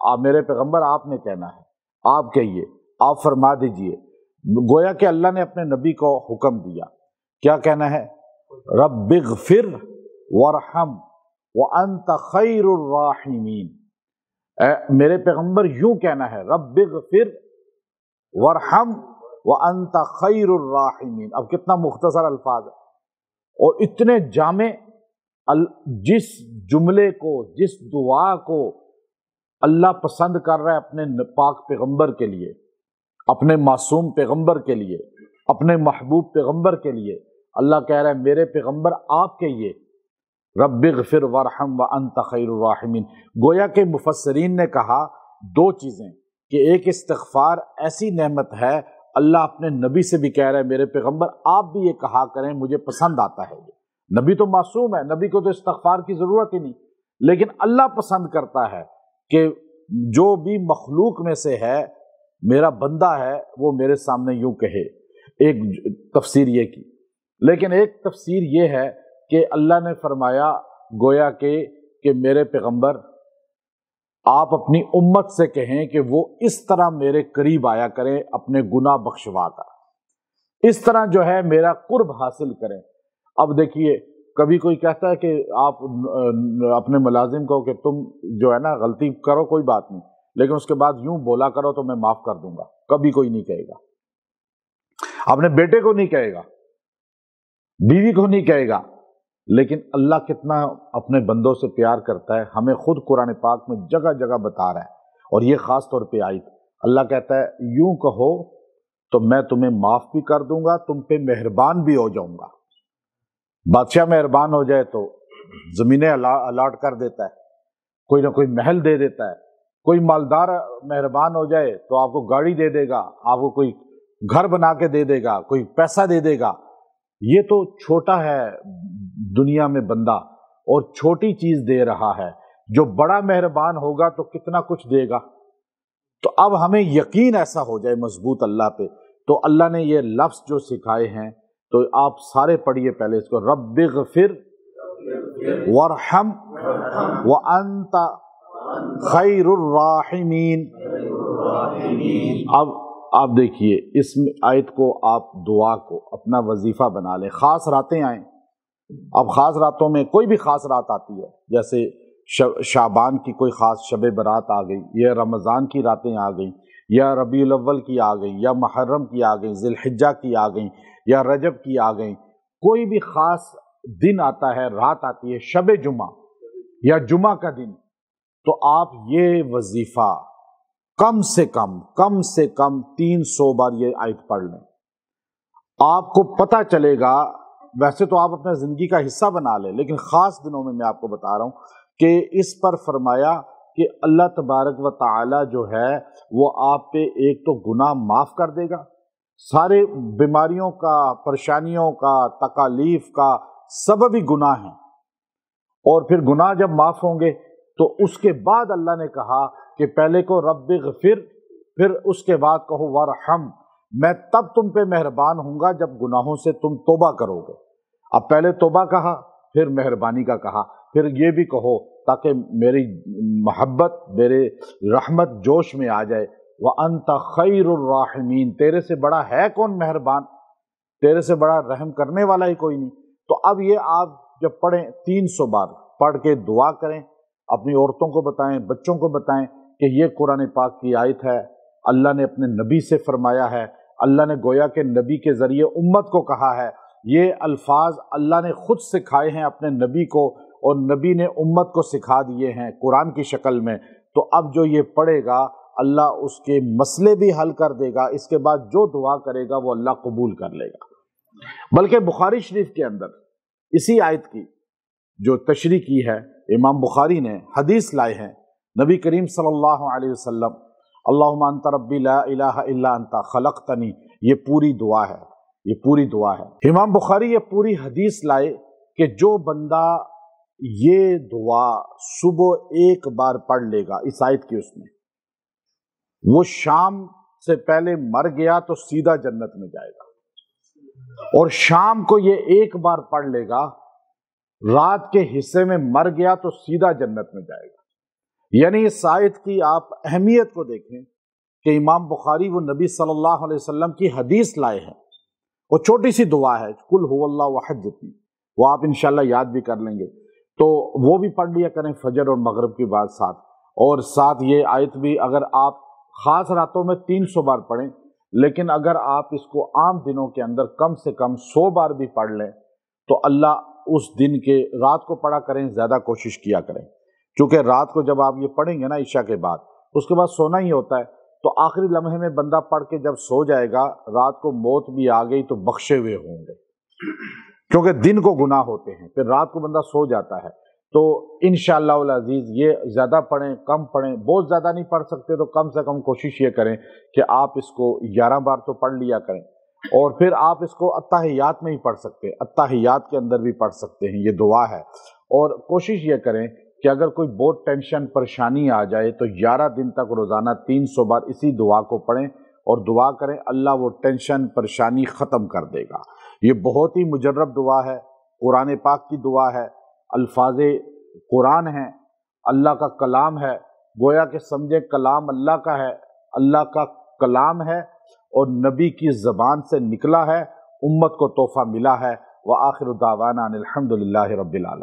آپ میرے پیغمبر آپ نے کہنا ہے، آپ کہیے، آپ فرما دیجئے۔ گویا کہ اللہ نے اپنے نبی کو حکم دیا، کیا کہنا ہے؟ رب اغفر وارحم وانت خیر الراحمین۔ میرے پیغمبر یوں کہنا ہے، رب اغفر وارحم وانت خیر الراحمین۔ اب کتنا مختصر الفاظ ہے اور اتنے جامع۔ جس جملے کو، جس دعا کو اللہ پسند کر رہا ہے اپنے پاک پیغمبر کے لیے، اپنے معصوم پیغمبر کے لیے، اپنے محبوب پیغمبر کے لیے، اللہ کہہ رہا ہے میرے پیغمبر آپ کہیے رب اغفر وارحم وانت خیر الراحمین۔ گویا کہ مفسرین نے کہا دو چیزیں، کہ ایک استغفار ایسی نعمت ہے، اللہ اپنے نبی سے بھی کہہ رہا ہے میرے پیغمبر آپ بھی یہ کہا کریں، مجھے پسند آتا ہے یہ۔ نبی تو معصوم ہے، نبی کو تو استغفار کی ضرورت ہی نہیں، لیکن اللہ پسند کرتا ہے کہ جو بھی مخلوق میں سے ہے میرا بندہ ہے وہ میرے سامنے یوں کہے۔ ایک تفسیر یہ کی، لیکن ایک تفسیر یہ ہے کہ اللہ نے فرمایا گویا کہ میرے پیغمبر آپ اپنی امت سے کہیں کہ وہ اس طرح میرے قریب آیا کریں، اپنے گناہ بخشوا کر اس طرح جو ہے میرا قرب حاصل کریں۔ اب دیکھیے کبھی کوئی کہتا ہے کہ آپ اپنے ملازم کو کہ تم جو ہے نا غلطی کرو کوئی بات نہیں، لیکن اس کے بعد یوں بولا کرو تو میں معاف کر دوں گا، کبھی کوئی نہیں کہے گا۔ اپنے بیٹے کو نہیں کہے گا، بیوی کو نہیں کہے گا، لیکن اللہ کتنا اپنے بندوں سے پیار کرتا ہے، ہمیں خود قرآن پاک میں جگہ جگہ بتا رہا ہے، اور یہ خاص طور پہ آئی اللہ کہتا ہے یوں کہو تو میں تمہیں معاف بھی کر دوں گا، تم پہ مہربان بھی ہو جاؤں گا۔ بادشاہ مہربان ہو جائے تو زمینیں الاٹ کر دیتا ہے، کوئی نہ کوئی محل دے دیتا ہے، کوئی مالدار مہربان ہو جائے تو آپ کو گاڑی دے دے گا، آپ کو کوئی گھر بنا کے دے دے گا، کوئی پیسہ دے دے گا۔ یہ تو چھوٹا ہے دنیا میں بندہ اور چھوٹی چیز دے رہا ہے، جو بڑا مہربان ہوگا تو کتنا کچھ دے گا۔ تو اب ہمیں یقین ایسا ہو جائے مضبوط اللہ پہ، تو اللہ نے یہ لفظ جو سکھائے ہیں تو آپ سارے پڑھیے پہلے اس کو، رب اغفر وارحم وانت خیر الراحمین۔ اب آپ دیکھیے اس آیت کو، آپ دعا کو اپنا وظیفہ بنا لیں۔ خاص راتیں آئیں، اب خاص راتوں میں کوئی بھی خاص رات آتی ہے، جیسے شعبان کی کوئی خاص شب برات آ گئی، یا رمضان کی راتیں آ گئیں، یا ربیع الاول کی آ گئیں، یا محرم کی آ گئیں، ذی الحجہ کی آ گئیں، یا رجب کی آ گئیں، کوئی بھی خاص دن آتا ہے، رات آتی ہے، شب جمعہ یا جمعہ کا دن، تو آپ یہ وظیفہ کم سے کم 300 بار یہ آیت پڑھ لیں۔ آپ کو پتہ چلے گا، ویسے تو آپ اپنے زندگی کا حصہ بنا لیں، لیکن خاص دنوں میں آپ کو بتا رہا ہوں کہ اس پر فرمایا کہ اللہ تبارک و تعالی جو ہے وہ آپ پہ ایک تو گناہ معاف کر دے گا، سارے بیماریوں کا، پریشانیوں کا، تکالیف کا سبب ہی گناہ ہیں، اور پھر گناہ جب معاف ہوں گے تو اس کے بعد اللہ نے کہا کہ پہلے کو رب اغفر، پھر اس کے بعد کہو وارحم، میں تب تم پہ مہربان ہوں گا جب گناہوں سے تم توبہ کرو گے۔ اب پہلے توبہ کہا، پھر مہربانی کا کہا، پھر یہ بھی کہو تاکہ میری محبت، میرے رحمت جوش میں آ جائے، وَأَنْتَ خَيْرُ الرَّاحِمِينَ، تیرے سے بڑا ہے کون مہربان، تیرے سے بڑا رحم کرنے والا ہی کوئی نہیں۔ تو اب یہ آپ جب پڑھیں 300 بار پڑھ کے دعا کریں، اپنی عورتوں کو بتائیں، بچوں کو بتائیں کہ یہ قرآن پاک کی آیت ہے، اللہ نے اپنے نبی سے فرمایا ہے، اللہ نے گویا کہ نبی کے ذریعے امت کو کہا ہے، یہ الفاظ اللہ نے خود سکھائے ہیں اپنے نبی کو، اور نبی نے امت کو سکھا دیے ہیں قرآن کی شکل میں۔ تو اب جو یہ پڑھے گا اللہ اس کے مسئلے بھی حل کر دے گا، اس کے بعد جو دعا کرے گا وہ اللہ قبول کر لے گا۔ بلکہ بخاری شریف کے اندر اسی آیت کی جو تشریح کی ہے، امام بخاری نے حدیث لائے ہیں، نبی کریم صلی اللہ علیہ وسلم، اللہم انت ربی لا الہ الا انت خلقتنی، یہ پوری دعا ہے، یہ پوری دعا ہے۔ امام بخاری یہ پوری حدیث لائے کہ جو بندہ یہ دعا صبح ایک بار پڑھ لے گا اس آیت کی، اس میں وہ شام سے پہلے مر گیا تو سیدھا جنت میں جائے گا، اور شام کو یہ ایک بار پڑھ لے گا، رات کے حصے میں مر گیا تو سیدھا جنت میں جائے گا۔ یعنی اس آیت کی آپ اہمیت کو دیکھیں کہ امام بخاری وہ نبی صلی اللہ علیہ وسلم کی حدیث لائے ہیں، وہ چھوٹی سی دعا ہے قل هو اللہ احد جتنی، وہ آپ انشاءاللہ یاد بھی کر لیں گے، تو وہ بھی پڑھ لیا کریں فجر اور مغرب کے بعد ساتھ، اور ساتھ یہ آیت بھی اگر آپ خاص راتوں میں 300 بار پڑھیں، لیکن اگر آپ اس کو عام دنوں کے اندر کم سے کم 100 بار بھی پڑھ لیں تو اللہ اس دن کے رات کو پڑھا کریں، زیادہ کوشش کیا کریں، کیونکہ رات کو جب آپ یہ پڑھیں گے نا عشاء کے بعد، اس کے بعد سونا ہی ہوتا ہے، تو آخری لمحے میں بندہ پڑھ کے جب سو جائے گا، رات کو موت بھی آ گئی تو بخشے ہوئے ہوں گے، کیونکہ دن کو گناہ ہوتے ہیں، پھر رات کو بندہ سو جاتا ہے۔ تو انشاءاللہ العزیز یہ زیادہ پڑھیں، کم پڑھیں، بہت زیادہ نہیں پڑھ سکتے تو کم سے کم کوشش یہ کریں کہ آپ اس کو 11 بار تو پڑھ لیا کریں، اور پھر آپ اس کو اتحیات میں ہی پڑھ سکتے ہیں، اتحیات کے اندر بھی پڑھ سکتے ہیں، یہ دعا ہے۔ اور کوشش یہ کریں کہ اگر کوئی بہت ٹینشن پریشانی آ جائے تو 11 دن تک روزانہ 300 بار اسی دعا کو پڑھیں اور دعا کریں، اللہ وہ ٹینشن پریشانی ختم کر دے گا۔ یہ بہت ہی مجرب دعا ہے، قرآن پاک کی دعا ہے، الفاظ قرآن ہیں، اللہ کا کلام ہے، گویا کہ سمجھے کلام اللہ کا ہے، اللہ کا کلام ہے اور نبی کی زبان سے نکلا ہے، امت کو تحفہ ملا ہے۔ وآخر دعوانا ان الحمد للہ رب العالمین۔